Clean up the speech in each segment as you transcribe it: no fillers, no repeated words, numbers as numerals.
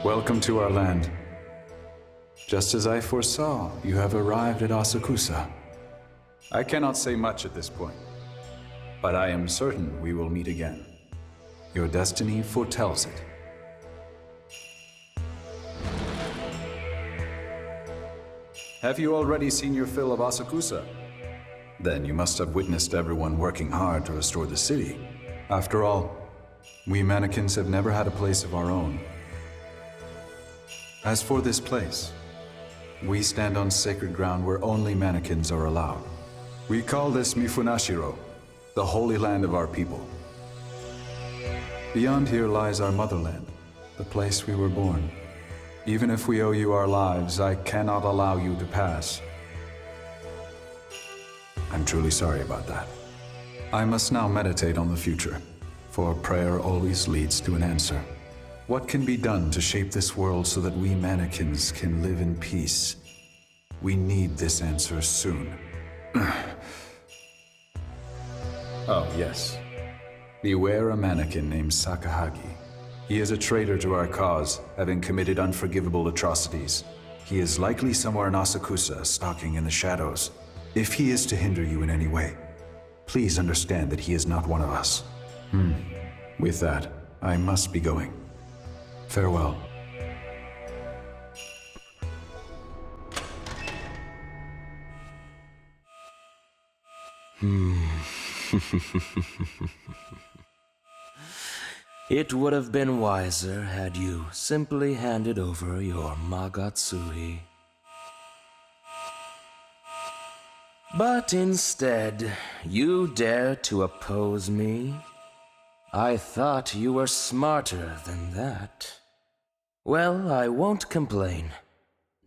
Welcome to our land. Just as I foresaw, you have arrived at Asakusa. I cannot say much at this point, but I am certain we will meet again. Your destiny foretells it. Have you already seen your fill of Asakusa? Then you must have witnessed everyone working hard to restore the city. After all, we mannequins have never had a place of our own. As for this place, we stand on sacred ground where only mannequins are allowed. We call this Mifunashiro, the holy land of our people. Beyond here lies our motherland, the place we were born. Even if we owe you our lives, I cannot allow you to pass. I'm truly sorry about that. I must now meditate on the future, for prayer always leads to an answer. What can be done to shape this world so that we mannequins can live in peace? We need this answer soon. Oh, yes. Beware a mannequin named Sakahagi. He is a traitor to our cause, having committed unforgivable atrocities. He is likely somewhere in Asakusa, stalking in the shadows. If he is to hinder you in any way, please understand that he is not one of us. With that, I must be going. Farewell. It would have been wiser had you simply handed over your Magatsuhi. But instead, you dare to oppose me? I thought you were smarter than that. Well, I won't complain.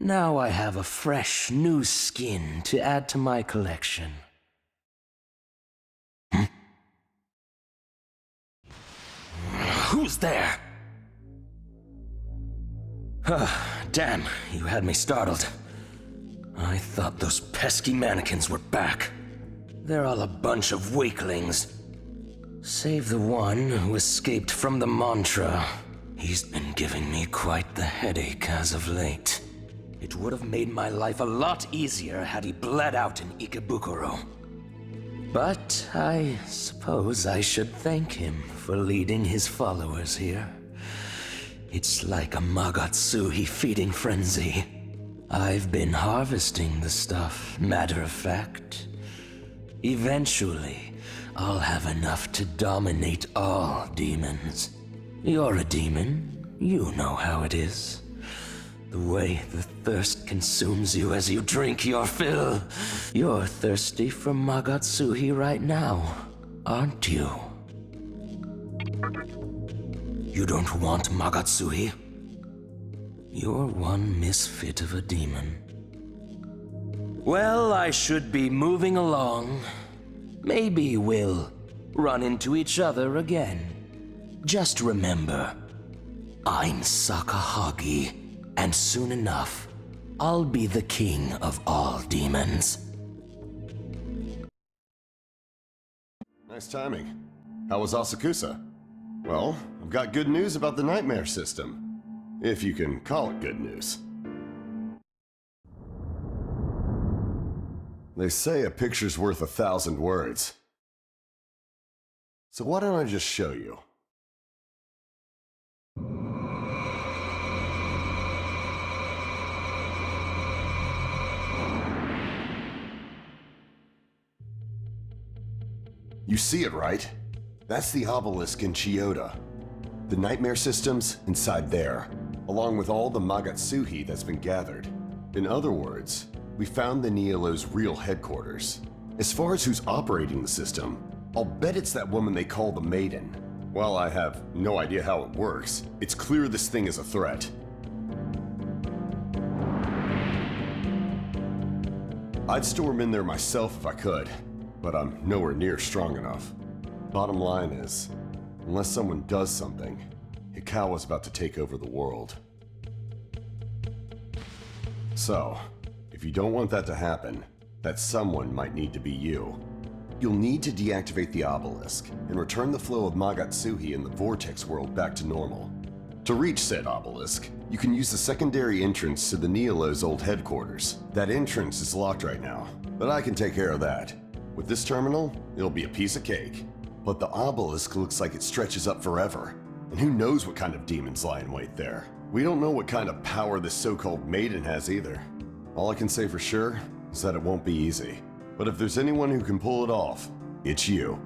Now I have a fresh, new skin to add to my collection. Who's there? Damn, you had me startled. I thought those pesky mannequins were back. They're all a bunch of weaklings. Save the one who escaped from the mantra. He's been giving me quite the headache as of late. It would have made my life a lot easier had he bled out in Ikebukuro. But I suppose I should thank him for leading his followers here. It's like a Magatsuhi feeding frenzy. I've been harvesting the stuff, matter of fact. Eventually, I'll have enough to dominate all demons. You're a demon. You know how it is. The way the thirst consumes you as you drink your fill. You're thirsty for Magatsuhi right now, aren't you? You don't want Magatsuhi? You're one misfit of a demon. Well, I should be moving along. Maybe we'll run into each other again. Just remember, I'm Sakahagi, and soon enough, I'll be the king of all demons. Nice timing. How was Asakusa? Well, I've got good news about the nightmare system. If you can call it good news. They say a picture's worth 1,000 words. So why don't I just show you? You see it, right? That's the obelisk in Chiyoda. The nightmare system's inside there, along with all the Magatsuhi that's been gathered. In other words, we found the Nihilo's real headquarters. As far as who's operating the system, I'll bet it's that woman they call the Maiden. While I have no idea how it works, it's clear this thing is a threat. I'd storm in there myself if I could, but I'm nowhere near strong enough. Bottom line is, unless someone does something, Hikawa's about to take over the world. So, if you don't want that to happen, that someone might need to be you. You'll need to deactivate the obelisk and return the flow of Magatsuhi in the Vortex World back to normal. To reach said obelisk, You can use the secondary entrance to the Neolo's old headquarters. That entrance is locked right now, but I can take care of that. With this terminal, it'll be a piece of cake. But the obelisk looks like it stretches up forever. And who knows what kind of demons lie in wait there. We don't know what kind of power this so-called maiden has either. All I can say for sure is that it won't be easy. But if there's anyone who can pull it off, it's you.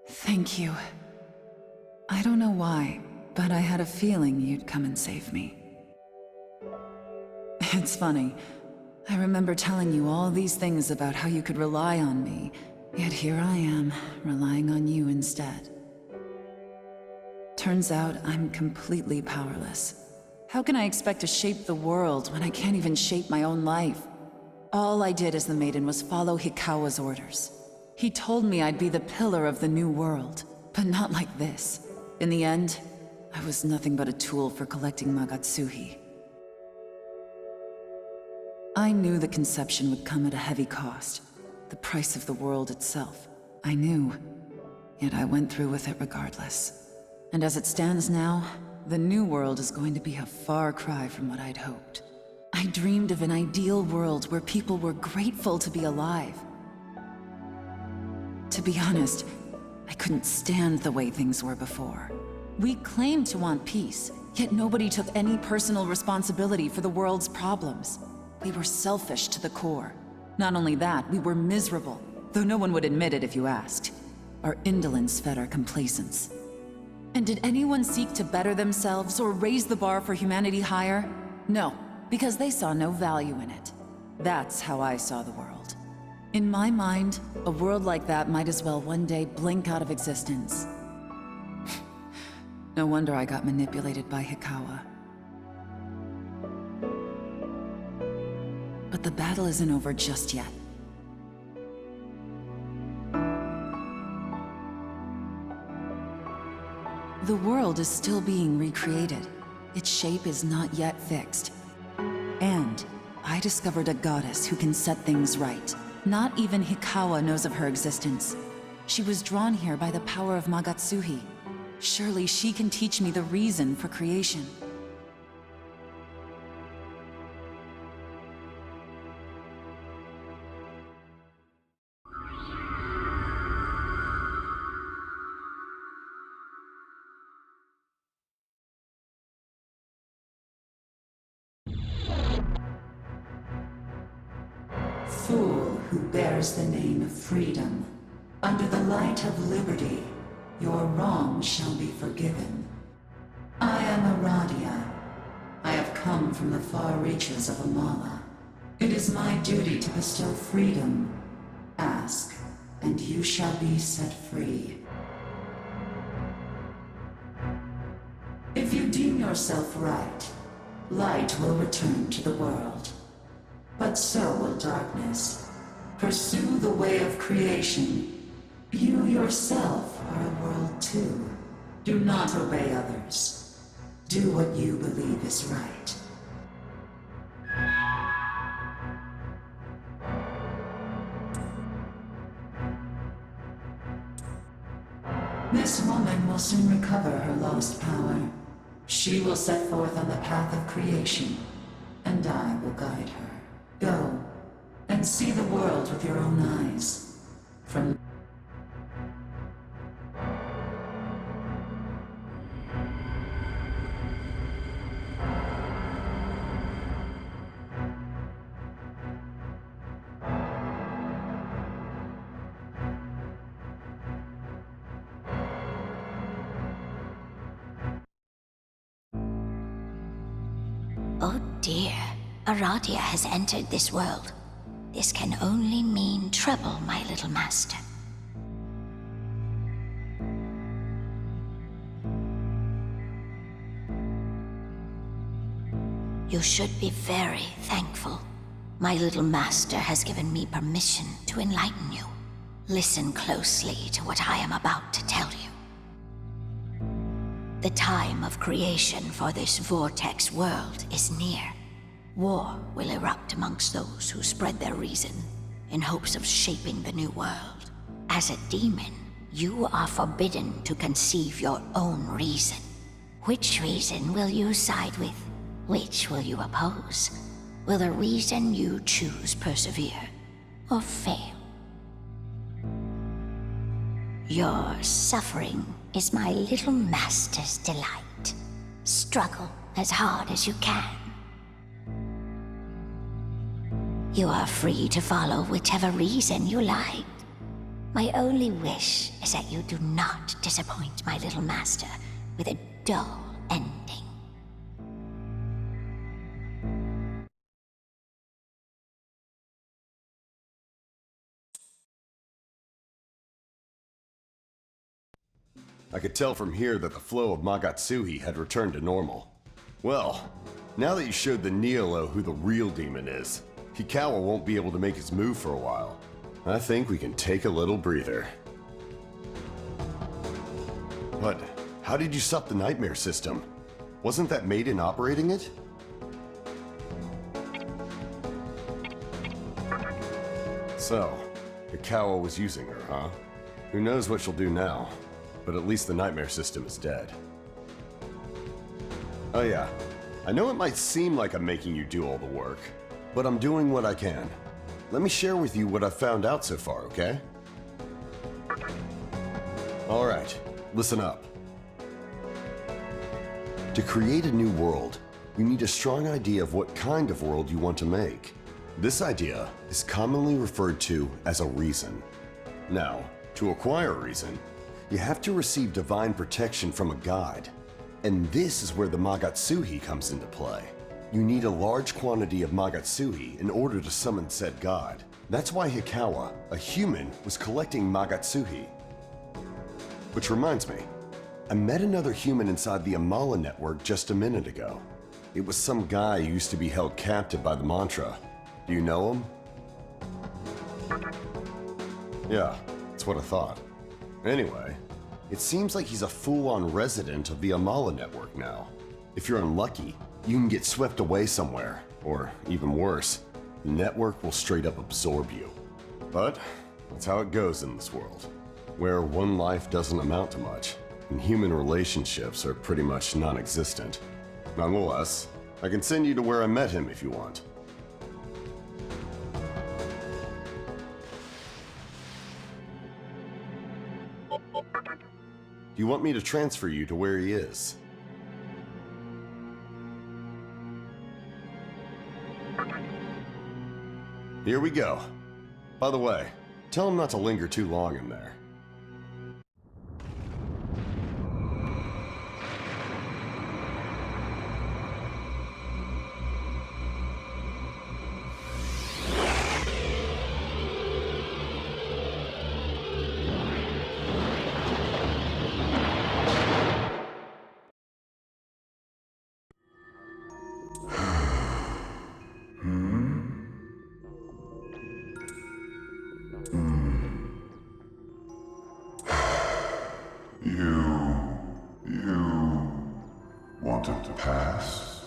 Thank you. I don't know why, but I had a feeling you'd come and save me. It's funny. I remember telling you all these things about how you could rely on me, yet here I am, relying on you instead. Turns out I'm completely powerless. How can I expect to shape the world when I can't even shape my own life? All I did as the Maiden was follow Hikawa's orders. He told me I'd be the pillar of the new world, but not like this. In the end, I was nothing but a tool for collecting Magatsuhi. I knew the conception would come at a heavy cost, the price of the world itself. I knew, yet I went through with it regardless. And as it stands now, the new world is going to be a far cry from what I'd hoped. I dreamed of an ideal world where people were grateful to be alive. To be honest, I couldn't stand the way things were before. We claimed to want peace, yet nobody took any personal responsibility for the world's problems. We were selfish to the core. Not only that, we were miserable, though no one would admit it if you asked. Our indolence fed our complacence. And did anyone seek to better themselves or raise the bar for humanity higher? No, because they saw no value in it. That's how I saw the world. In my mind, a world like that might as well one day blink out of existence. No wonder I got manipulated by Hikawa. But the battle isn't over just yet. The world is still being recreated. Its shape is not yet fixed. And I discovered a goddess who can set things right. Not even Hikawa knows of her existence. She was drawn here by the power of Magatsuhi. Surely she can teach me the reason for creation. Fool who bears the name of freedom, under the light of liberty, your wrong shall be forgiven. I am Aradia. I have come from the far reaches of Amala. It is my duty to bestow freedom. Ask, and you shall be set free. If you deem yourself right, light will return to the world. But so will darkness. Pursue the way of creation. You yourself are a world too. Do not obey others. Do what you believe is right. This woman will soon recover her lost power. She will set forth on the path of creation, and I will guide her. Go, and see the world with your own eyes. From Oh dear, Aradia has entered this world. This can only mean trouble, my little master. You should be very thankful. My little master has given me permission to enlighten you. Listen closely to what I am about to tell you. The time of creation for this Vortex World is near. War will erupt amongst those who spread their reason in hopes of shaping the new world. As a demon, you are forbidden to conceive your own reason. Which reason will you side with? Which will you oppose? Will the reason you choose persevere or fail? Your suffering is my little master's delight. Struggle as hard as you can. You are free to follow whichever reason you like. My only wish is that you do not disappoint my little master with a dull ending. I could tell from here that the flow of Magatsuhi had returned to normal. Well, now that you showed the Neolo who the real demon is, Hikawa won't be able to make his move for a while. I think we can take a little breather. But how did you sup the nightmare system? Wasn't that Maiden operating it? So, Hikawa was using her, huh? Who knows what she'll do now? But at least the nightmare system is dead. Oh yeah, I know it might seem like I'm making you do all the work, but I'm doing what I can. Let me share with you what I've found out so far, okay? Alright, listen up. To create a new world, you need a strong idea of what kind of world you want to make. This idea is commonly referred to as a reason. Now, to acquire a reason, you have to receive divine protection from a god. And this is where the Magatsuhi comes into play. You need a large quantity of Magatsuhi in order to summon said god. That's why Hikawa, a human, was collecting Magatsuhi. Which reminds me, I met another human inside the Amala network just a minute ago. It was some guy who used to be held captive by the mantra. Do you know him? Yeah, that's what I thought. Anyway, it seems like he's a full-on resident of the Amala network now. If you're unlucky, you can get swept away somewhere, or even worse, the network will straight up absorb you. But that's how it goes in this world, where one life doesn't amount to much, and human relationships are pretty much non-existent. Nonetheless, I can send you to where I met him if you want. Do you want me to transfer you to where he is? Here we go. By the way, tell him not to linger too long in there. Wanted to pass?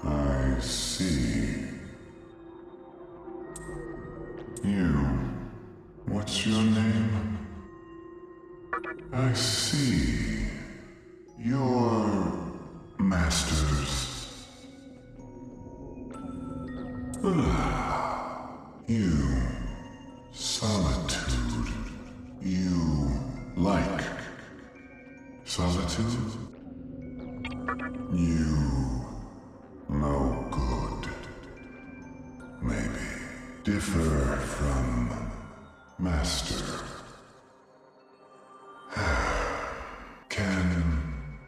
I see. What's your name? I see. Your masters. You. Solitude. You like solitude? You no good. Maybe differ from master. Can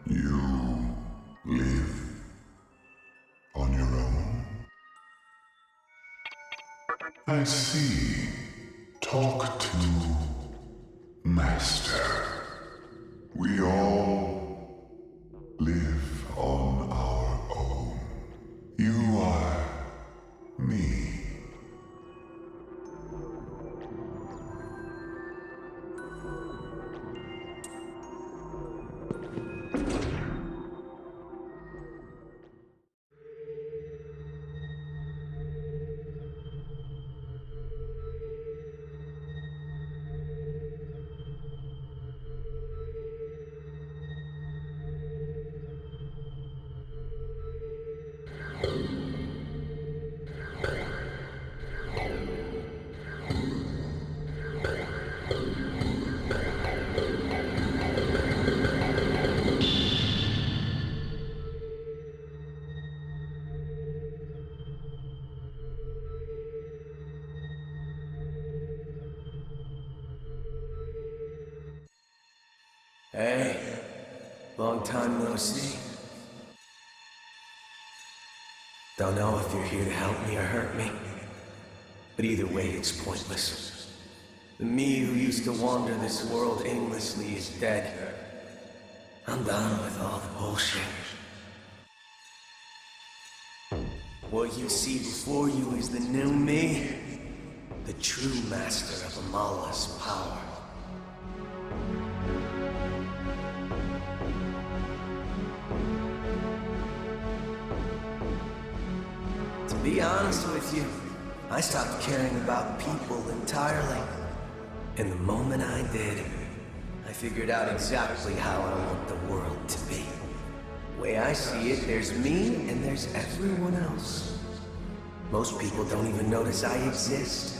you live I see. Talk to Master. We all live on our own. You are me. Hey, long time no see. Don't know if you're here to help me or hurt me, but either way it's pointless. The me who used to wander this world aimlessly is dead. I'm done with all the bullshit. What you see before you is the new me, the true master of Amala's power. To be honest with you, I stopped caring about people entirely. And the moment I did, I figured out exactly how I want the world to be. The way I see it, there's me and there's everyone else. Most people don't even notice I exist.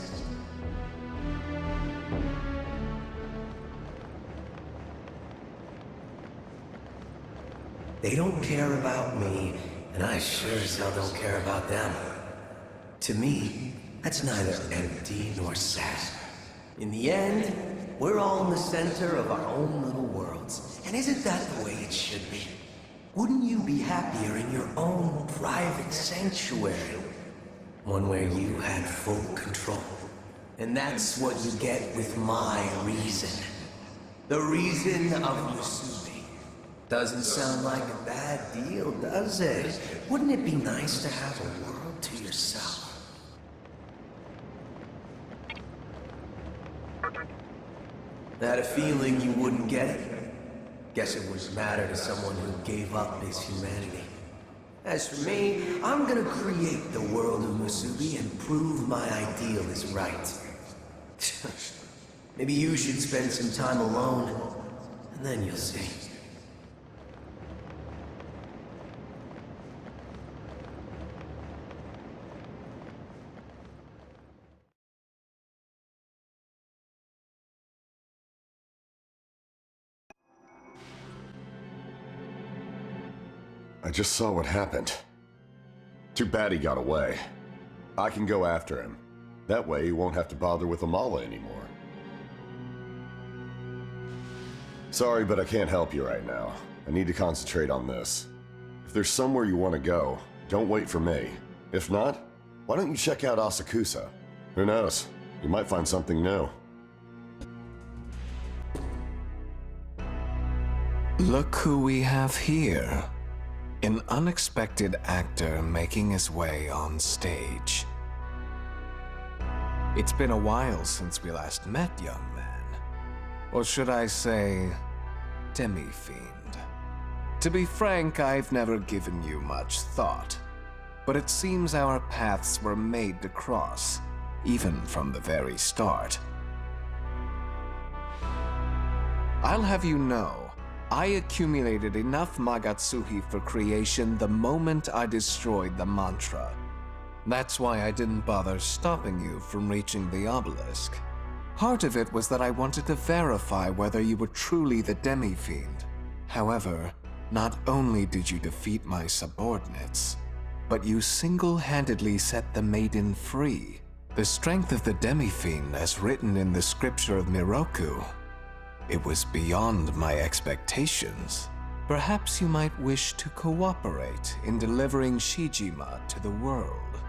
They don't care about me, and I sure as hell don't care about them. To me, that's neither empty nor sad. In the end, we're all in the center of our own little worlds. And isn't that the way it should be? Wouldn't you be happier in your own private sanctuary? One where you had full control. And that's what you get with my reason. The reason of Musubi. Doesn't sound like a bad deal, does it? Wouldn't it be nice to have a world to yourself? Had a feeling you wouldn't get it. Guess it wouldn't matter to someone who gave up his humanity. As for me, I'm gonna create the world of Musubi and prove my ideal is right. Maybe you should spend some time alone, and then you'll see. I just saw what happened. Too bad he got away. I can go after him. That way he won't have to bother with Amala anymore. Sorry, but I can't help you right now. I need to concentrate on this. If there's somewhere you want to go, don't wait for me. If not, why don't you check out Asakusa? Who knows? You might find something new. Look who we have here. An unexpected actor making his way on stage. It's been a while since we last met, young man. Or should I say, Demi-fiend. To be frank, I've never given you much thought. But it seems our paths were made to cross, even from the very start. I'll have you know, I accumulated enough Magatsuhi for creation the moment I destroyed the mantra. That's why I didn't bother stopping you from reaching the obelisk. Part of it was that I wanted to verify whether you were truly the Demi-fiend. However, not only did you defeat my subordinates, but you single-handedly set the maiden free. The strength of the Demi-fiend as written in the scripture of Miroku. It was beyond my expectations. Perhaps you might wish to cooperate in delivering Shijima to the world.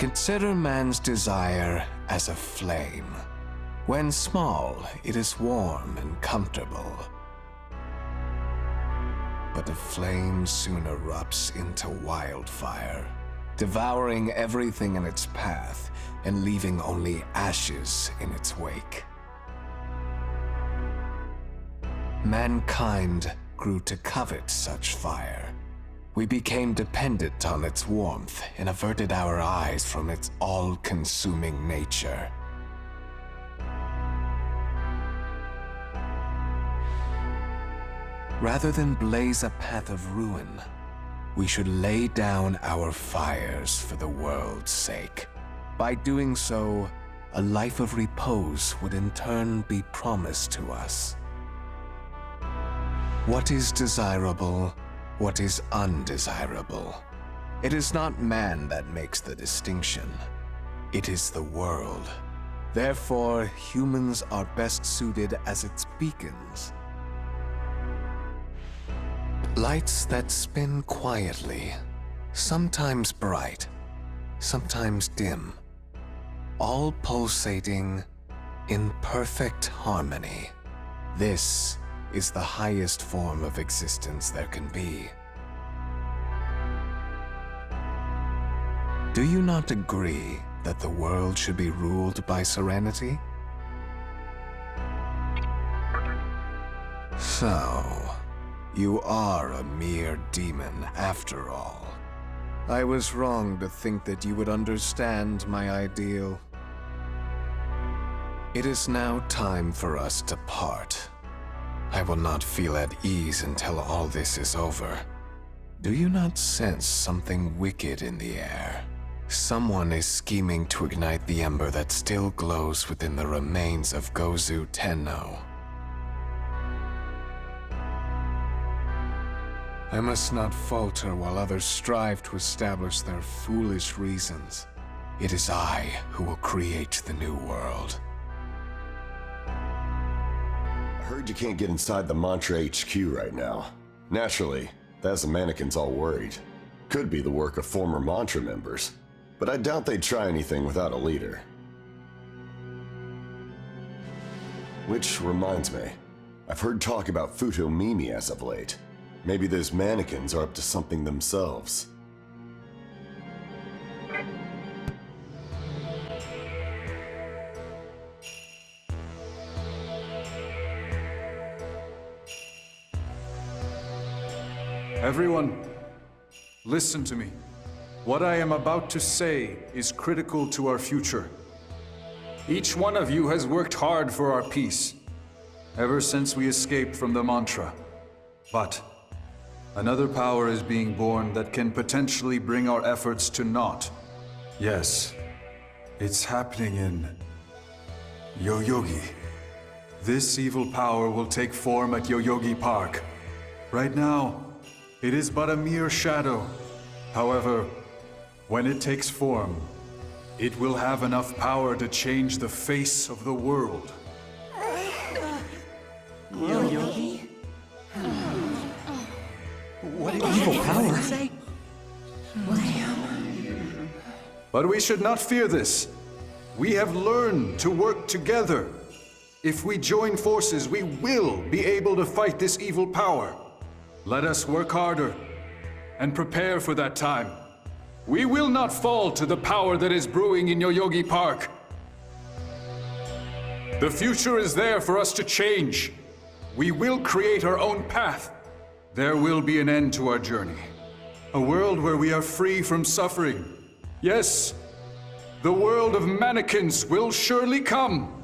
Consider man's desire as a flame. When small, it is warm and comfortable. But the flame soon erupts into wildfire, devouring everything in its path and leaving only ashes in its wake. Mankind grew to covet such fire. We became dependent on its warmth and averted our eyes from its all-consuming nature. Rather than blaze a path of ruin, we should lay down our fires for the world's sake. By doing so, a life of repose would in turn be promised to us. What is desirable? What is undesirable? It is not man that makes the distinction. It is the world. Therefore, humans are best suited as its beacons. Lights that spin quietly, sometimes bright, sometimes dim, all pulsating in perfect harmony. This is the highest form of existence there can be. Do you not agree that the world should be ruled by serenity? So, you are a mere demon after all. I was wrong to think that you would understand my ideal. It is now time for us to part. I will not feel at ease until all this is over. Do you not sense something wicked in the air? Someone is scheming to ignite the ember that still glows within the remains of Gozu Tenno. I must not falter while others strive to establish their foolish reasons. It is I who will create the new world. I heard you can't get inside the Mantra HQ right now. Naturally, that's the mannequins all worried. Could be the work of former Mantra members, but I doubt they'd try anything without a leader. Which reminds me, I've heard talk about Futomimi as of late. Maybe those mannequins are up to something themselves. Everyone, listen to me. What I am about to say is critical to our future. Each one of you has worked hard for our peace, ever since we escaped from the Mantra. But another power is being born that can potentially bring our efforts to naught. Yes, it's happening in Yoyogi. This evil power will take form at Yoyogi Park. Right now, it is but a mere shadow. However, when it takes form, it will have enough power to change the face of the world. Yoyogi? What an evil power! But we should not fear this. We have learned to work together. If we join forces, we will be able to fight this evil power. Let us work harder and prepare for that time. We will not fall to the power that is brewing in Yoyogi Park. The future is there for us to change. We will create our own path. There will be an end to our journey. A world where we are free from suffering. Yes, the world of mannequins will surely come.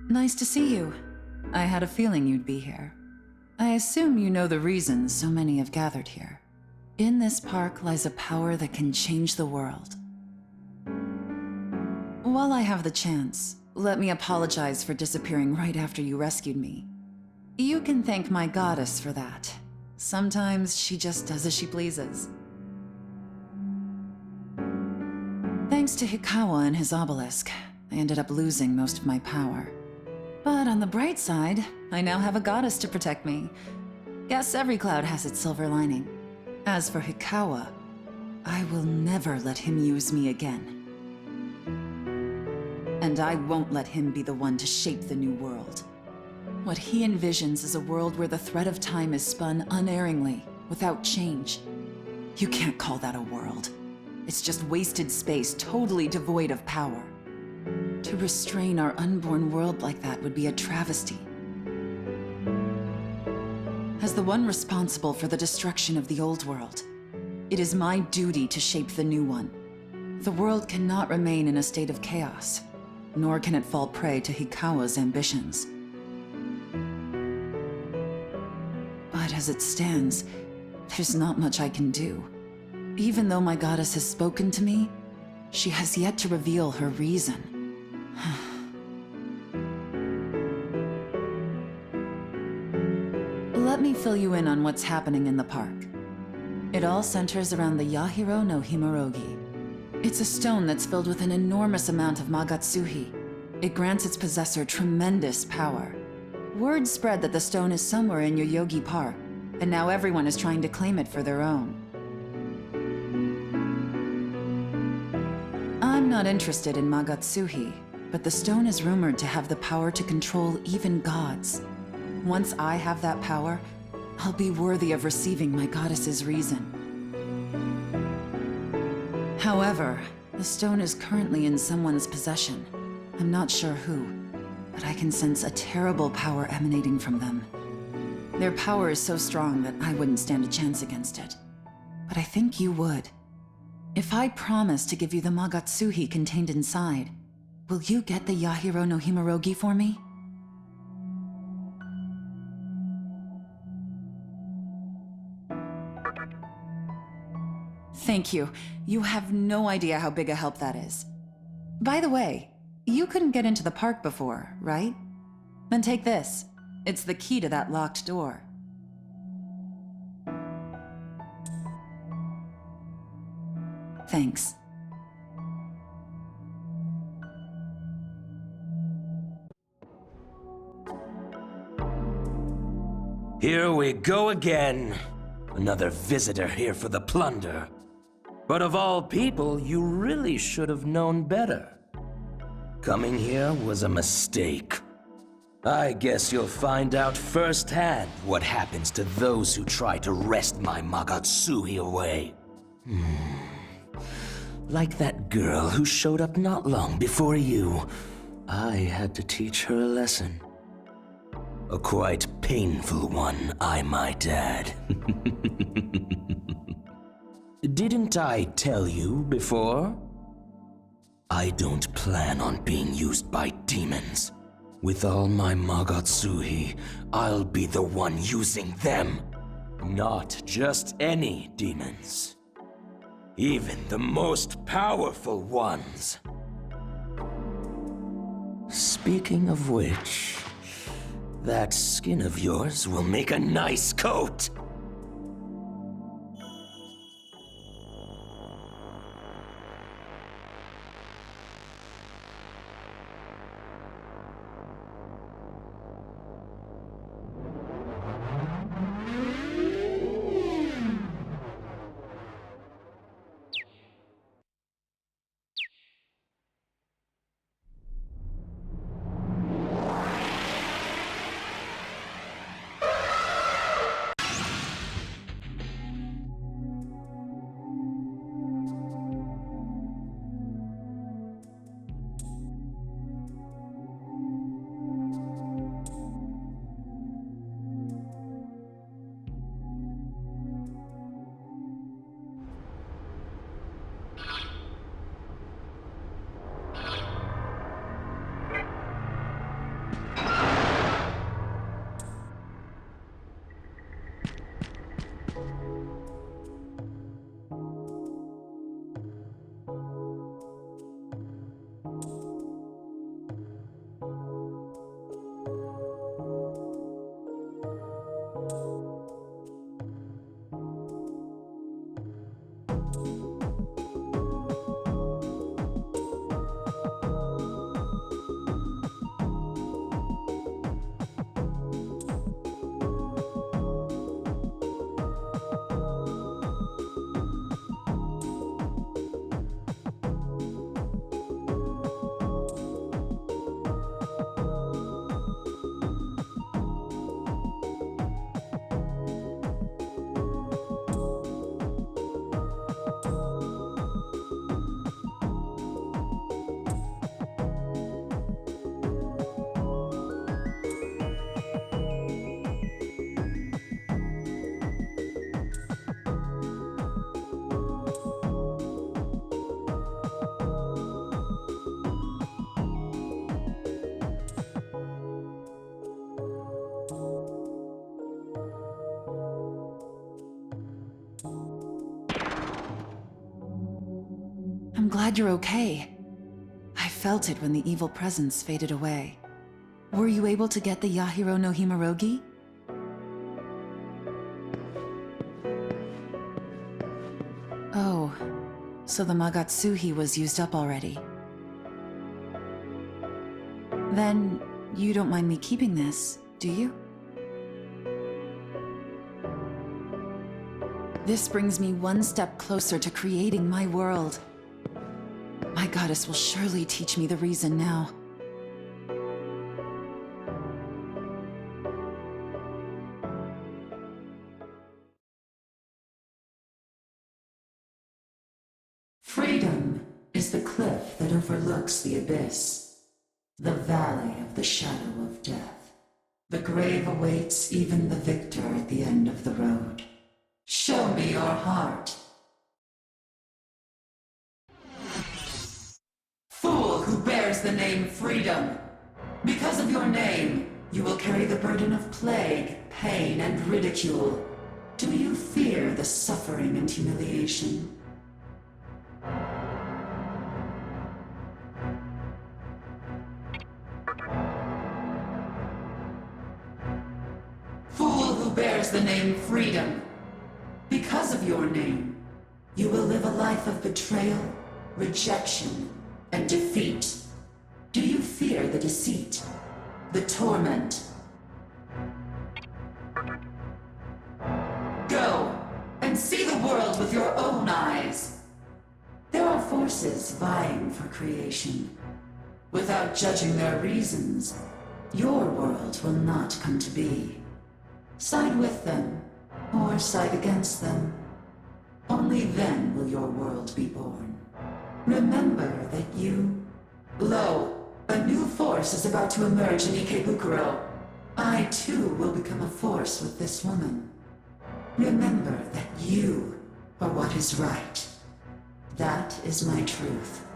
Nice to see you. I had a feeling you'd be here. I assume you know the reasons so many have gathered here. In this park lies a power that can change the world. While I have the chance, let me apologize for disappearing right after you rescued me. You can thank my goddess for that. Sometimes she just does as she pleases. Thanks to Hikawa and his obelisk, I ended up losing most of my power. But on the bright side, I now have a goddess to protect me. Guess every cloud has its silver lining. As for Hikawa, I will never let him use me again. And I won't let him be the one to shape the new world. What he envisions is a world where the thread of time is spun unerringly, without change. You can't call that a world. It's just wasted space, totally devoid of power. To restrain our unborn world like that would be a travesty. As the one responsible for the destruction of the old world, it is my duty to shape the new one. The world cannot remain in a state of chaos, nor can it fall prey to Hikawa's ambitions. But as it stands, there's not much I can do. Even though my goddess has spoken to me, she has yet to reveal her reason. Let me fill you in on what's happening in the park. It all centers around the Yahiro no Himorogi. It's a stone that's filled with an enormous amount of Magatsuhi. It grants its possessor tremendous power. Word spread that the stone is somewhere in Yoyogi Park, and now everyone is trying to claim it for their own. I'm not interested in Magatsuhi, but the stone is rumored to have the power to control even gods. Once I have that power, I'll be worthy of receiving my goddess's reason. However, the stone is currently in someone's possession. I'm not sure who, but I can sense a terrible power emanating from them. Their power is so strong that I wouldn't stand a chance against it. But I think you would. If I promise to give you the Magatsuhi contained inside, will you get the Yahiro no Himorogi for me? Thank you. You have no idea how big a help that is. By the way, you couldn't get into the park before, right? Then take this. It's the key to that locked door. Thanks. Here we go again. Another visitor here for the plunder. But of all people, you really should have known better. Coming here was a mistake. I guess you'll find out firsthand what happens to those who try to wrest my Magatsuhi away. Like that girl who showed up not long before you. I had to teach her a lesson. A quite painful one, I might add. Didn't I tell you before? I don't plan on being used by demons. With all my Magatsuhi, I'll be the one using them. Not just any demons. Even the most powerful ones. Speaking of which, that skin of yours will make a nice coat. I'm glad you're okay. I felt it when the evil presence faded away. Were you able to get the Yahiro no Himerogi? Oh, so the Magatsuhi was used up already. Then, you don't mind me keeping this, do you? This brings me one step closer to creating my world. My goddess will surely teach me the reason now. Freedom is the cliff that overlooks the abyss, the valley of the shadow of death. The grave awaits even the victor at the end of the road. Show me your heart. Fool who bears the name Freedom. Because of your name, you will carry the burden of plague, pain, and ridicule. Do you fear the suffering and humiliation? Fool who bears the name Freedom. Because of your name, you will live a life of betrayal, rejection, and defeat. Do you fear the deceit, the torment? Go and see the world with your own eyes. There are forces vying for creation. Without judging their reasons, your world will not come to be. Side with them, or side against them. Only then will your world be born. Remember that Lo, a new force is about to emerge in Ikebukuro. I too will become a force with this woman. Remember that you are what is right. That is my truth.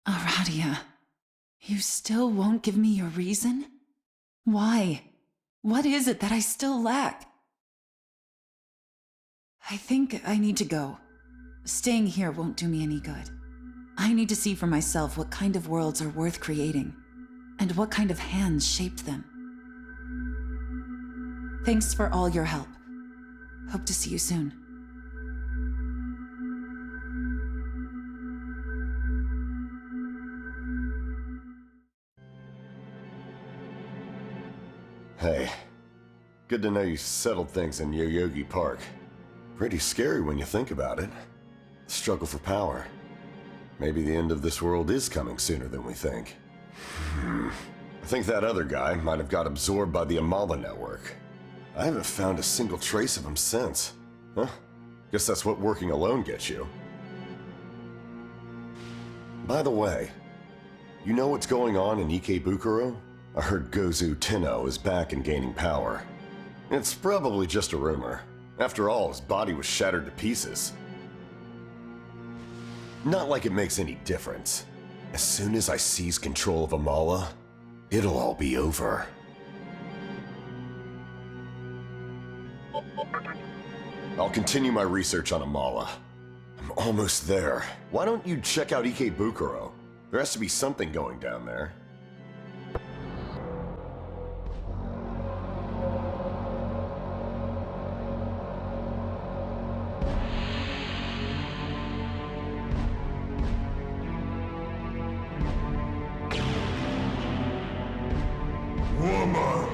Aradia, you still won't give me your reason? Why? What is it that I still lack? I think I need to go. Staying here won't do me any good. I need to see for myself what kind of worlds are worth creating, and what kind of hands shaped them. Thanks for all your help. Hope to see you soon. Hey, good to know you settled things in Yoyogi Park. Pretty scary when you think about it. The struggle for power. Maybe the end of this world is coming sooner than we think. I think that other guy might have got absorbed by the Amala network. I haven't found a single trace of him since. Huh? Guess that's what working alone gets you. By the way, you know what's going on in Ikebukuro? I heard Gozu Tenno is back and gaining power. It's probably just a rumor. After all, his body was shattered to pieces. Not like it makes any difference. As soon as I seize control of Amala, it'll all be over. I'll continue my research on Amala. I'm almost there. Why don't you check out Ikebukuro? There has to be something going down there. Woman,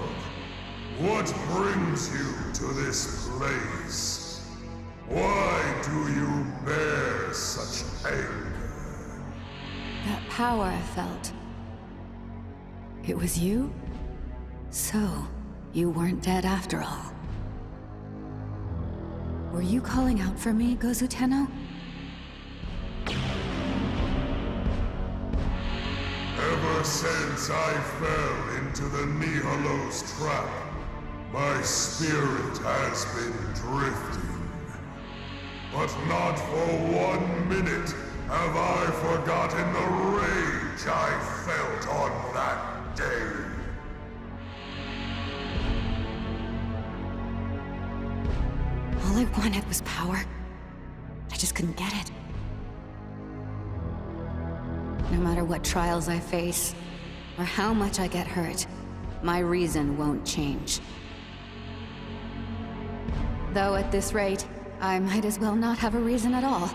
what brings you to this place? Why do you bear such anger? That power I felt. It was you? So, you weren't dead after all. Were you calling out for me, Gozu Tenno? Ever since I fell into the Nihilo's trap, my spirit has been drifting. But not for 1 minute have I forgotten the rage I felt on that day. I wanted was power. I just couldn't get it. No matter what trials I face, or how much I get hurt, my reason won't change. Though at this rate, I might as well not have a reason at all.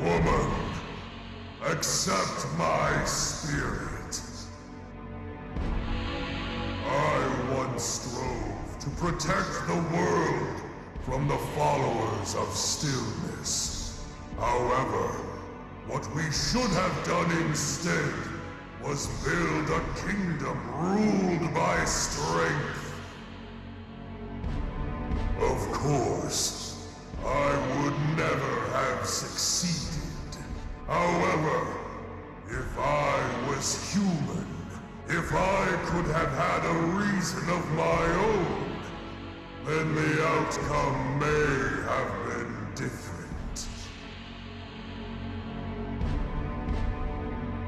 Woman, accept my spirit. I once strove to protect the world from the followers of stillness. However, what we should have done instead was build a kingdom ruled by strength. Of course, I would never have succeeded. However, if I was human, if I could have had a reason of my own, then the outcome may have been different.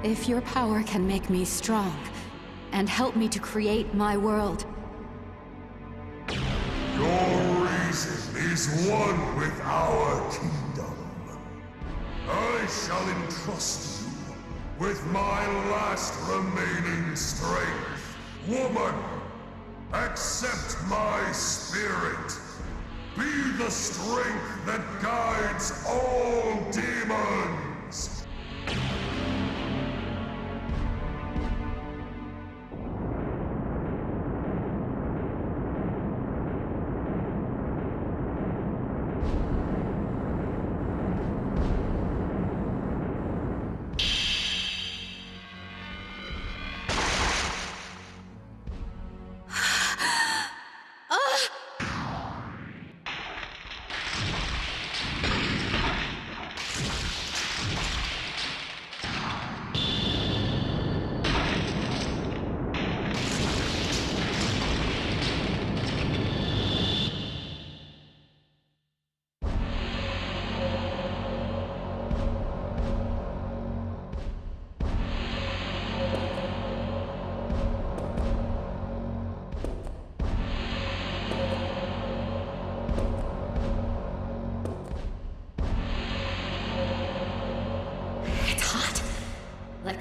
If your power can make me strong, and help me to create my world, Your reason is one with our kingdom. I shall entrust you with my last remaining strength. Woman, accept my spirit. Be the strength that guides all demons.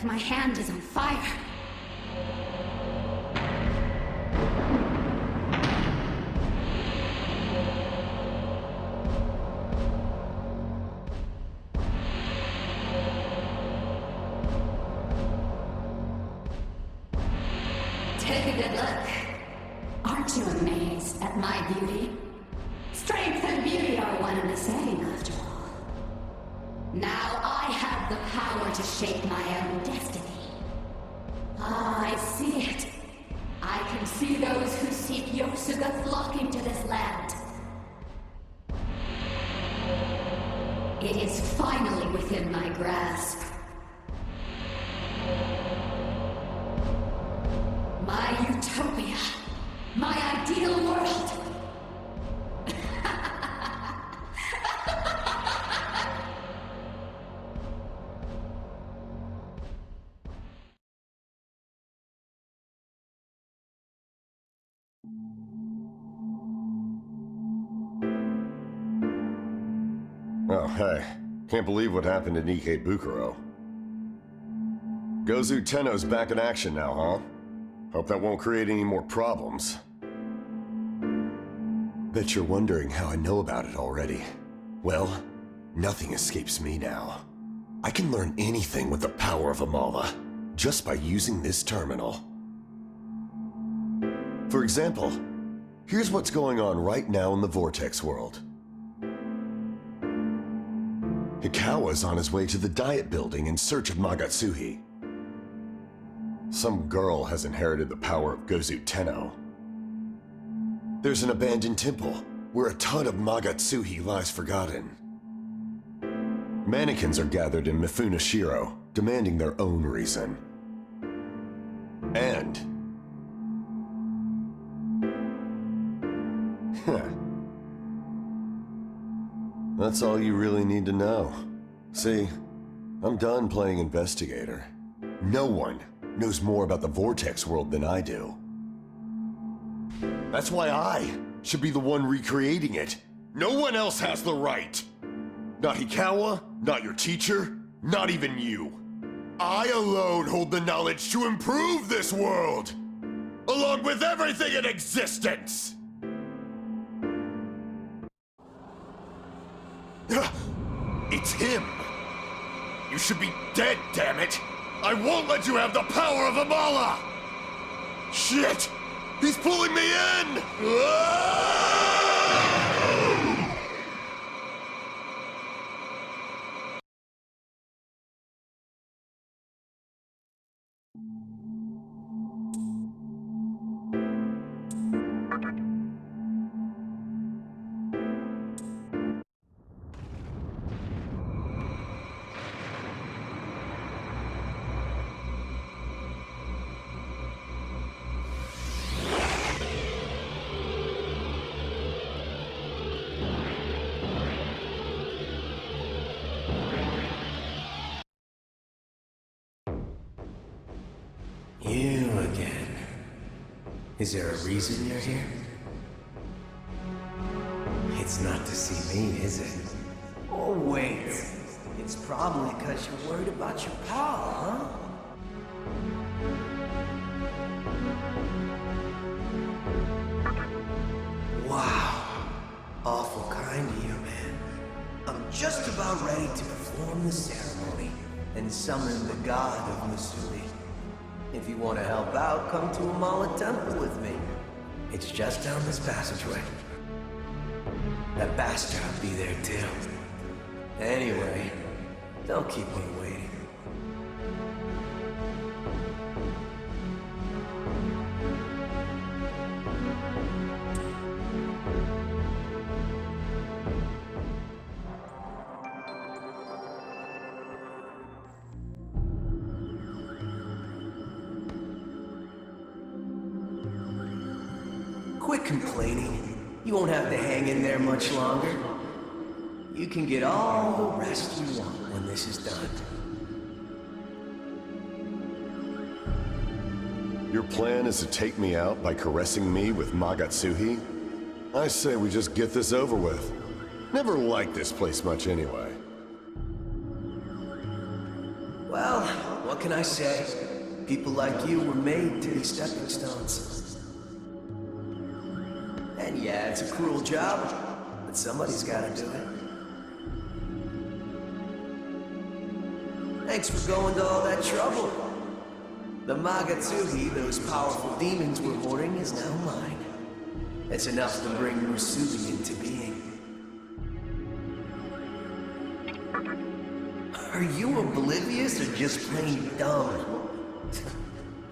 like my hand is on fire. Take a good look. Aren't you amazed at my beauty? Strength and beauty are one and the same, after all. Now I have the power to shape my own destiny. Ah, I see it. I can see those who seek Yosuga flocking to this land. It is finally within my grasp. My utopia. My ideal world. Oh, hey. Can't believe what happened to Nikkei Bukuro. Gozu Tenno's back in action now, huh? Hope that won't create any more problems. Bet you're wondering how I know about it already. Well, nothing escapes me now. I can learn anything with the power of Amala, just by using this terminal. For example, here's what's going on right now in the Vortex World. Hikawa's on his way to the Diet Building in search of Magatsuhi. Some girl has inherited the power of Gozu Tenno. There's an abandoned temple where a ton of Magatsuhi lies forgotten. Mannequins are gathered in Mifune Shiro, demanding their own reason. And... That's all you really need to know. See, I'm done playing investigator. No one knows more about the Vortex World than I do. That's why I should be the one recreating it. No one else has the right. Not Hikawa, not your teacher, not even you. I alone hold the knowledge to improve this world, along with everything in existence. It's him. You should be dead, damn it. I won't let you have the power of Amala. Shit! He's pulling me in! You again. Is there a reason you're here? It's not to see me, is it? Oh, wait. It's probably because you're worried about your power, huh? Wow. Awful kind of you, man. I'm just about ready to perform the ceremony and summon the god of Missouri. If you want to help out, come to Amala Temple with me. It's just down this passageway. That bastard will be there too. Anyway, don't keep me waiting. Quit complaining. You won't have to hang in there much longer. You can get all the rest you want when this is done. Your plan is to take me out by caressing me with Magatsuhi? I say we just get this over with. Never liked this place much anyway. Well, what can I say? People like you were made to be stepping stones. And yeah, it's a cruel job, but somebody's gotta do it. Thanks for going to all that trouble. The Magatsuhi those powerful demons were hoarding is now mine. It's enough to bring Musubi into being. Are you oblivious or just plain dumb?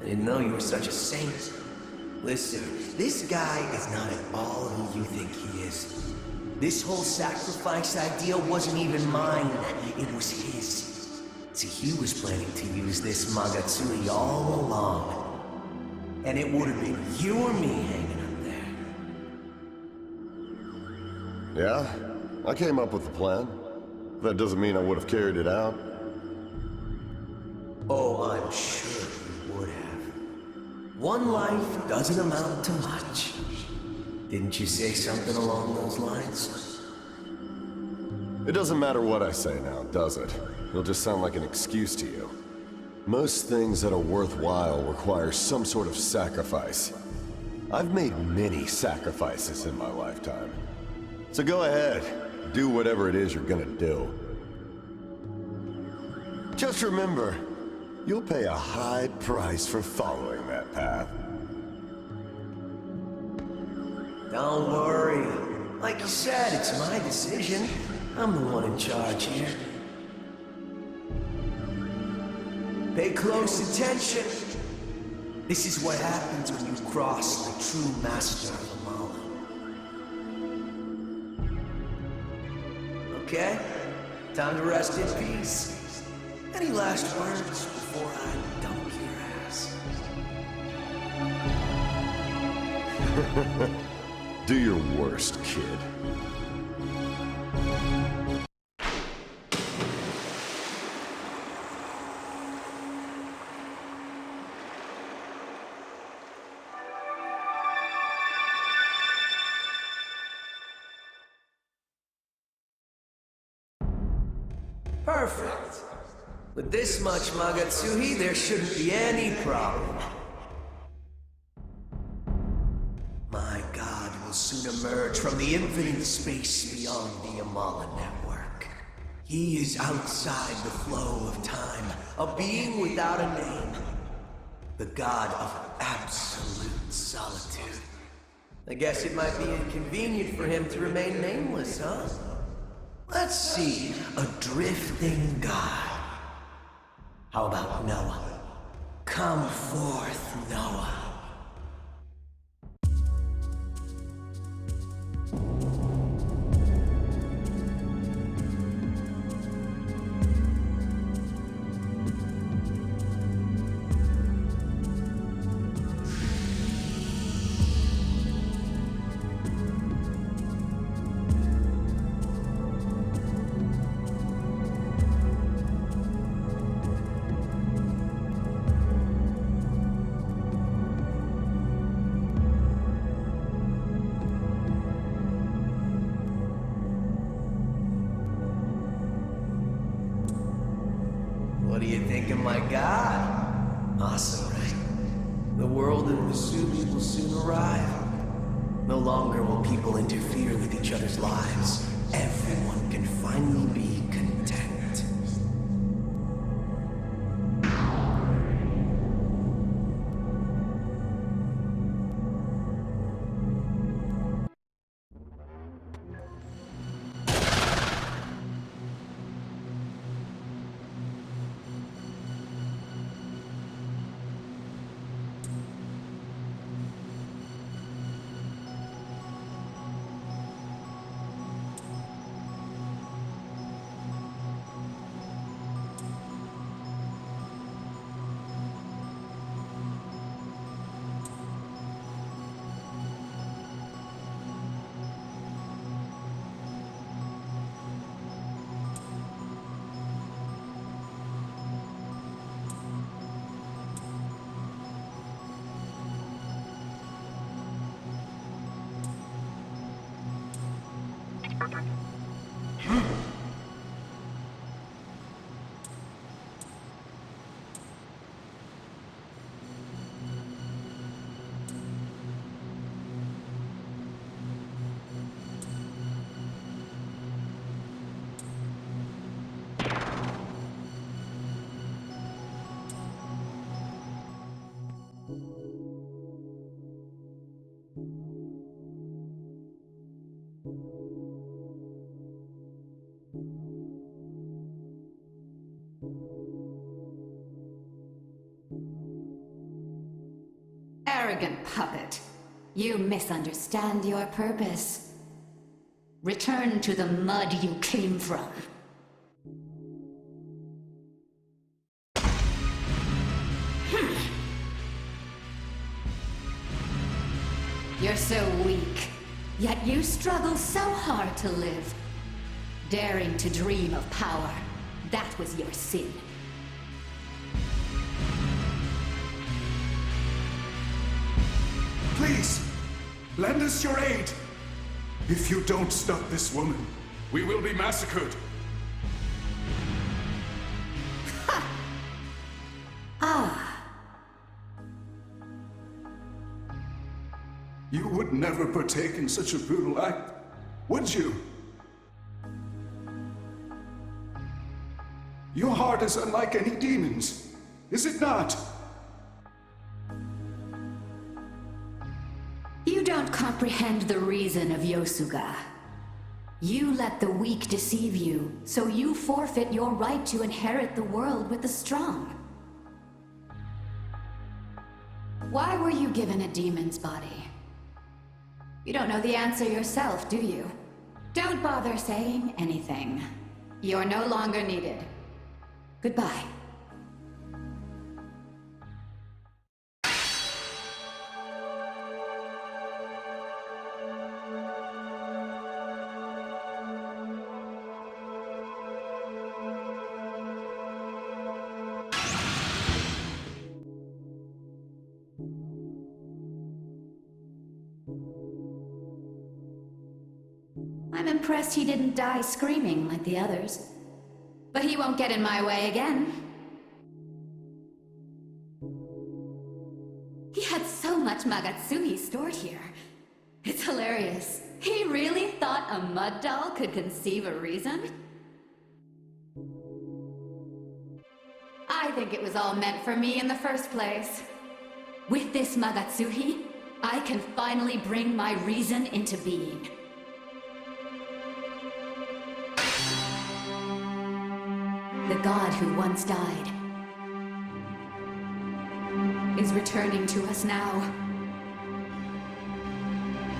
I didn't know you were such a saint. Listen, this guy is not at all who you think he is. This whole sacrifice idea wasn't even mine. It was his. See, he was planning to use this Magatsuhi all along. And it would have been you or me hanging up there. Yeah, I came up with the plan. That doesn't mean I would have carried it out. Oh, I'm sure you would have. One life doesn't amount to much. Didn't you say something along those lines? It doesn't matter what I say now, does it? It'll just sound like an excuse to you. Most things that are worthwhile require some sort of sacrifice. I've made many sacrifices in my lifetime. So go ahead, do whatever it is you're gonna do. Just remember, you'll pay a high price for following that path. Don't worry. Like you said, it's my decision. I'm the one in charge here. Pay close attention. This is what happens when you cross the true master of Amala. Okay? Time to rest in peace. Any last words before I dunk your ass? Do your worst, kid. Perfect. With this much Magatsuhi, there shouldn't be any problem. My god will soon emerge from the infinite space beyond the Amala network. He is outside the flow of time, a being without a name. The god of absolute solitude. I guess it might be inconvenient for him to remain nameless, huh? Let's see, a drifting god. How about Noah? Come forth, Noah. What do you think of my god? Awesome, right? The world of Musubi will soon arrive. No longer will people interfere with each other's lives. Everyone can finally be content. Arrogant puppet. You misunderstand your purpose. Return to the mud you came from. You're so weak, yet you struggle so hard to live. Daring to dream of power, that was your sin. Please, lend us your aid. If you don't stop this woman, we will be massacred. You would never partake in such a brutal act, would you? Your heart is unlike any demon's, is it not? You don't comprehend the reason of Yosuga. You let the weak deceive you, so you forfeit your right to inherit the world with the strong. Why were you given a demon's body? You don't know the answer yourself, do you? Don't bother saying anything. You're no longer needed. Goodbye. I'm impressed he didn't die screaming like the others. But he won't get in my way again. He had so much Magatsuhi stored here. It's hilarious. He really thought a mud doll could conceive a reason? I think it was all meant for me in the first place. With this Magatsuhi, I can finally bring my reason into being. The god who once died is returning to us now.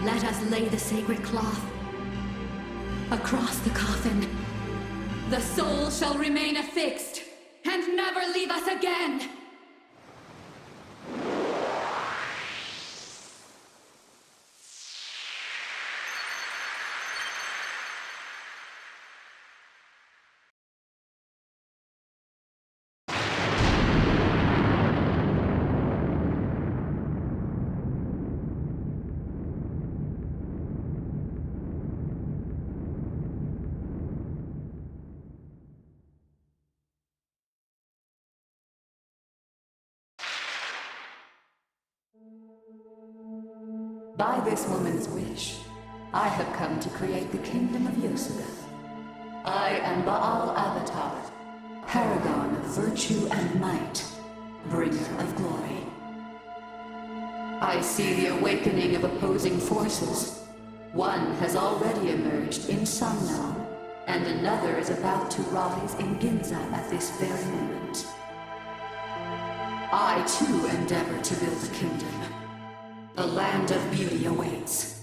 Let us lay the sacred cloth across the coffin. The soul shall remain affixed and never leave us again! By this woman's wish, I have come to create the kingdom of Yosuga. I am Baal Avatar, paragon of virtue and might, bringer of glory. I see the awakening of opposing forces. One has already emerged in Samnam, and another is about to rise in Ginza at this very moment. I too endeavor to build a kingdom. A land of beauty awaits.